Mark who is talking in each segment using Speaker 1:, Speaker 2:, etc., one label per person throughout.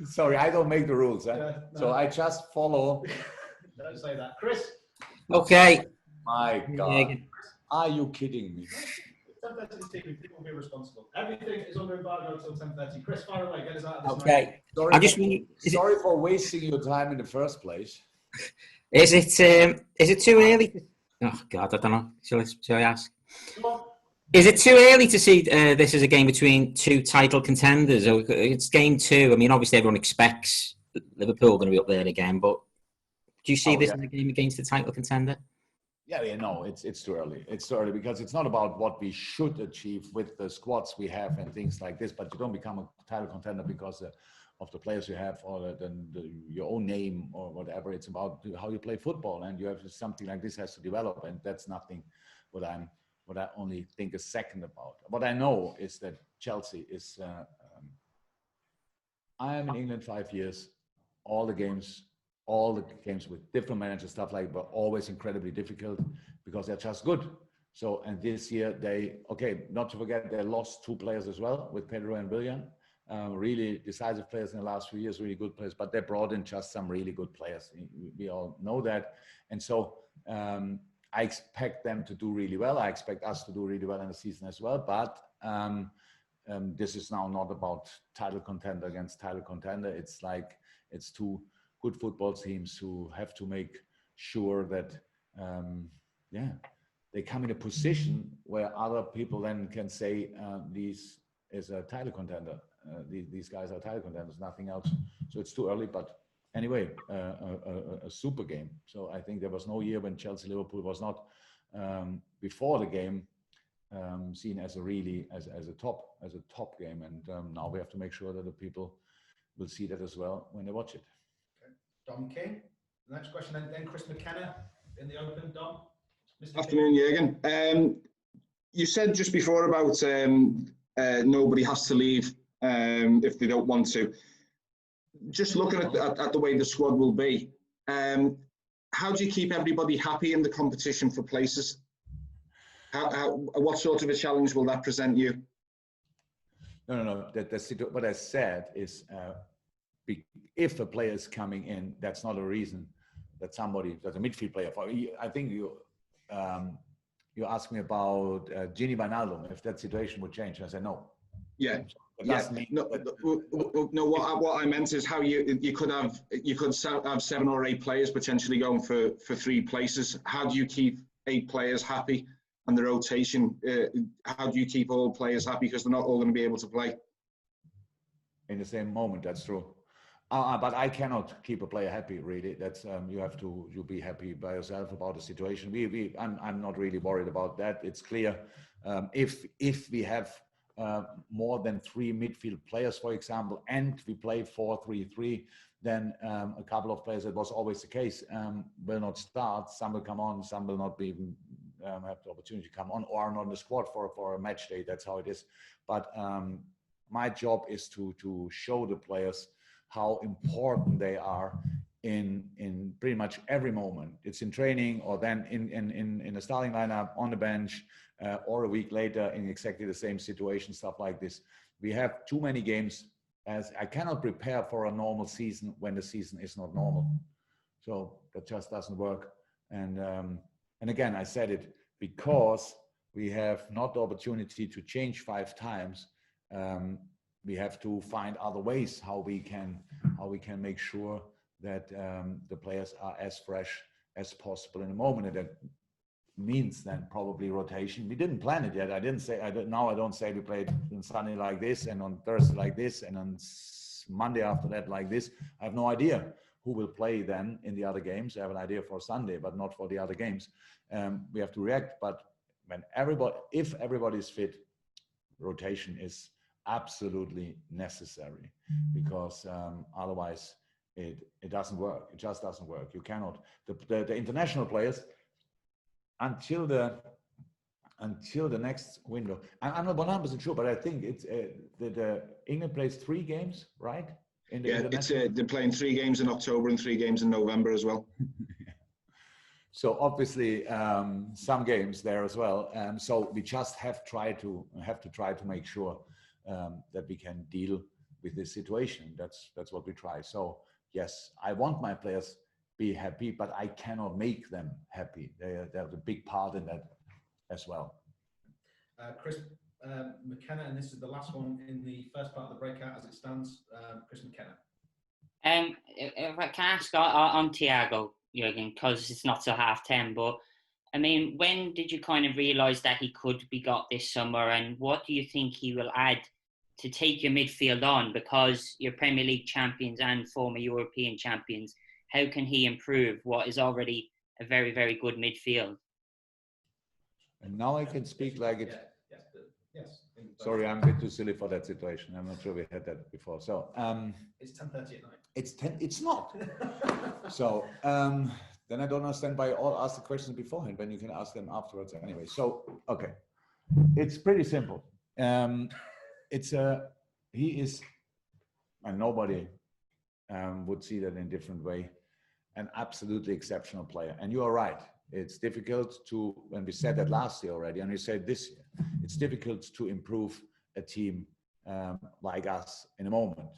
Speaker 1: Sorry, I don't make the rules. No. So I just follow.
Speaker 2: Don't say that. Chris?
Speaker 3: Okay.
Speaker 1: My God. Are you kidding me?
Speaker 2: 10:30 is TV. People will be responsible. Everything is under embargo until 10:30. Chris, fire away. Get us out of this.
Speaker 3: Okay.
Speaker 1: Sorry for wasting your time in the first place.
Speaker 3: Is it too early? Oh God, I don't know. Shall I ask? Is it too early to see this as a game between two title contenders? It's game two. I mean, obviously everyone expects Liverpool going to be up there again, but do you see this as a game against the title contender?
Speaker 1: Yeah, no, it's too early. It's too early because it's not about what we should achieve with the squads we have and things like this, but you don't become a title contender because of the players you have or your own name or whatever. It's about how you play football, and you have something like this has to develop, and that's nothing what I only think a second about. What I know is that Chelsea is, I am in England 5 years, all the games with different managers, stuff like, but always incredibly difficult because they're just good. So, and this year not to forget, they lost 2 players as well with Pedro and Willian. Really decisive players in the last few years, really good players, but they brought in just some really good players. We all know that. And so I expect them to do really well. I expect us to do really well in the season as well. But this is now not about title contender against title contender. It's like, it's 2 good football teams who have to make sure that, they come in a position where other people then can say, these is a title contender. These guys are title contenders, nothing else. So it's too early, but anyway, a super game. So I think there was no year when Chelsea-Liverpool was not, before the game, seen as a top game. And now we have to make sure that the people will see that as well when they watch it.
Speaker 2: Dom King. The next question, then Chris McKenna in the open. Dom.
Speaker 4: Afternoon, Jürgen. You said just before about nobody has to leave if they don't want to. Just looking at the way the squad will be, how do you keep everybody happy in the competition for places? What sort of a challenge will that present you?
Speaker 1: No. What I said is, if a player is coming in, that's not a reason that that's a midfield player. I think you asked me about Gini Wijnaldum, if that situation would change. I said no.
Speaker 4: Yeah. What I meant is how you could have 7 or 8 players potentially going for 3 places. How do you keep 8 players happy and the rotation? How do you keep all players happy because they're not all going to be able to play
Speaker 1: in the same moment? That's true. But I cannot keep a player happy, really. That's you be happy by yourself about the situation. I'm not really worried about that. It's clear if we have more than 3 midfield players, for example, and we play 4-3-3, then a couple of players, that was always the case, will not start. Some will come on, some will not be have the opportunity to come on or are not in the squad for a match day. That's how it is. But my job is to show the players how important they are in pretty much every moment. It's in training or then in the starting lineup, on the bench, or a week later in exactly the same situation, stuff like this. We have too many games, as I cannot prepare for a normal season when the season is not normal. So that just doesn't work. And again, I said it because we have not the opportunity to change 5 times. We have to find other ways how we can make sure that the players are as fresh as possible in the moment. And that means then probably rotation. We didn't plan it yet. I don't say we played on Sunday like this and on Thursday like this and on Monday after that like this. I have no idea who will play then in the other games. I have an idea for Sunday, but not for the other games. We have to react. But if everybody is fit, rotation is absolutely necessary, because otherwise it doesn't work. It just doesn't work. You cannot. The international players until the next window. I'm not 100% sure, but I think it's the England plays 3 games, right?
Speaker 4: They're playing 3 games in October and 3 games in November as well.
Speaker 1: So obviously some games there as well. So we just have to try to make sure that we can deal this situation. That's what we try. So yes, I want my players be happy, but I cannot make them happy. They have a big part in that as well.
Speaker 2: Chris McKenna, and this is the last one in the first part of the breakout as it stands. Chris McKenna.
Speaker 5: If I can ask on Thiago, Jürgen, because it's not till 10:30, but I mean, when did you kind of realise that he could be got this summer, and what do you think he will add to take your midfield on? Because you're Premier League champions and former European champions, how can he improve what is already a very, very good midfield?
Speaker 1: And now I can speak like it.
Speaker 2: Yes.
Speaker 1: Sorry, I'm a bit too silly for that situation. I'm not sure we had that before. So
Speaker 2: it's 10:30 at night.
Speaker 1: It's not. So then I don't understand why you all ask the questions beforehand when you can ask them afterwards anyway. So okay, it's pretty simple. He is, and nobody would see that in a different way, an absolutely exceptional player. And you are right. It's difficult to, and we said that last year already, and we said this year, it's difficult to improve a team like us in a moment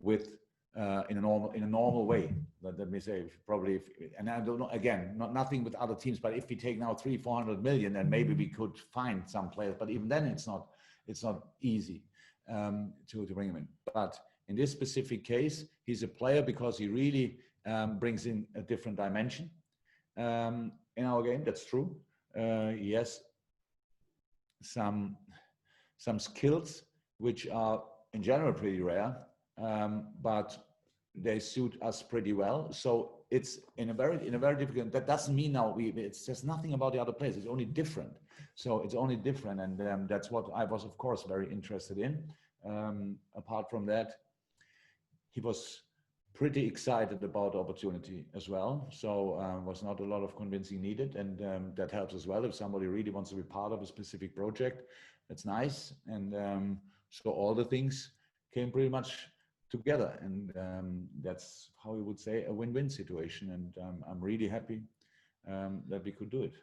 Speaker 1: with in a normal way. Let me say, probably, and I don't know, again, nothing with other teams, but if we take now 300-400 million, then maybe we could find some players. But even then, it's not easy to bring him in. But in this specific case, he's a player because he really brings in a different dimension in our game. That's true. He has some skills which are in general pretty rare, but they suit us pretty well. So it's in a very difficult. That doesn't mean now it's just nothing about the other players. It's only different. So it's only different, and that's what I was, of course, very interested in. Apart from that, he was pretty excited about the opportunity as well. So was not a lot of convincing needed, and that helps as well. If somebody really wants to be part of a specific project, that's nice. And so all the things came pretty much together, and that's how we would say a win-win situation. And I'm really happy that we could do it.